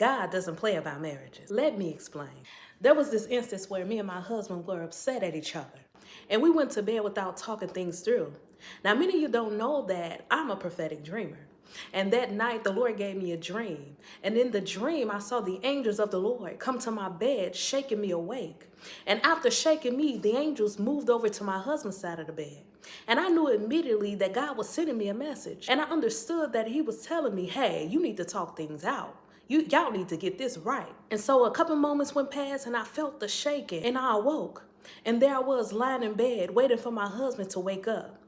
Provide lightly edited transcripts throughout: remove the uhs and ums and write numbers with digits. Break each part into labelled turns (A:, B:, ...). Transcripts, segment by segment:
A: God doesn't play about marriages. Let me explain. There was this instance where me and my husband were upset at each other, and we went to bed without talking things through. Now, many of you don't know that I'm a prophetic dreamer. And that night, the Lord gave me a dream. And in the dream, I saw the angels of the Lord come to my bed, shaking me awake. And after shaking me, the angels moved over to my husband's side of the bed. And I knew immediately that God was sending me a message. And I understood that he was telling me, hey, you need to talk things out. Y'all need to get this right. And so a couple moments went past and I felt the shaking and I awoke. And there I was lying in bed waiting for my husband to wake up.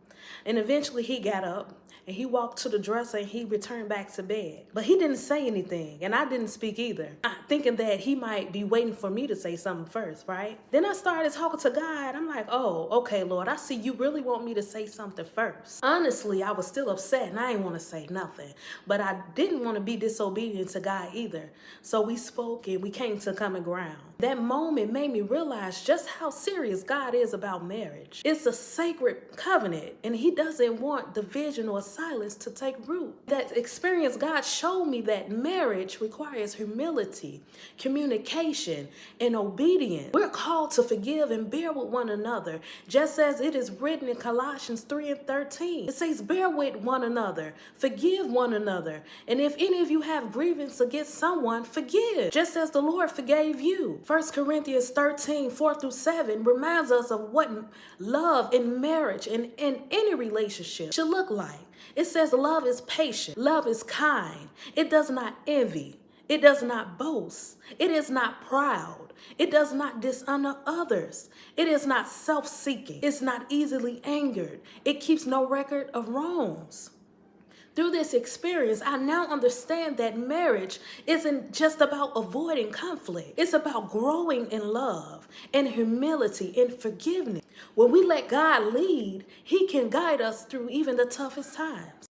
A: And eventually he got up and he walked to the dresser and he returned back to bed. But he didn't say anything and I didn't speak either. Thinking that he might be waiting for me to say something first, right? Then I started talking to God. I'm like, oh, okay, Lord, I see you really want me to say something first. Honestly, I was still upset and I didn't want to say nothing. But I didn't want to be disobedient to God either. So we spoke and we came to common ground. That moment made me realize just how serious God is about marriage. It's a sacred covenant and he doesn't want division or silence to take root. That experience, God showed me that marriage requires humility, communication, and obedience. We're called to forgive and bear with one another, just as it is written in Colossians 3:13. It says, bear with one another, forgive one another, and if any of you have grievance against someone, forgive, just as the Lord forgave you. 1 Corinthians 13:4-7 reminds us of what love in marriage and in any relationship should look like. It says love is patient, love is kind, it does not envy, it does not boast, it is not proud, it does not dishonor others, it is not self-seeking, it's not easily angered, it keeps no record of wrongs. Through this experience, I now understand that marriage isn't just about avoiding conflict. It's about growing in love and humility and forgiveness. When we let God lead, he can guide us through even the toughest times.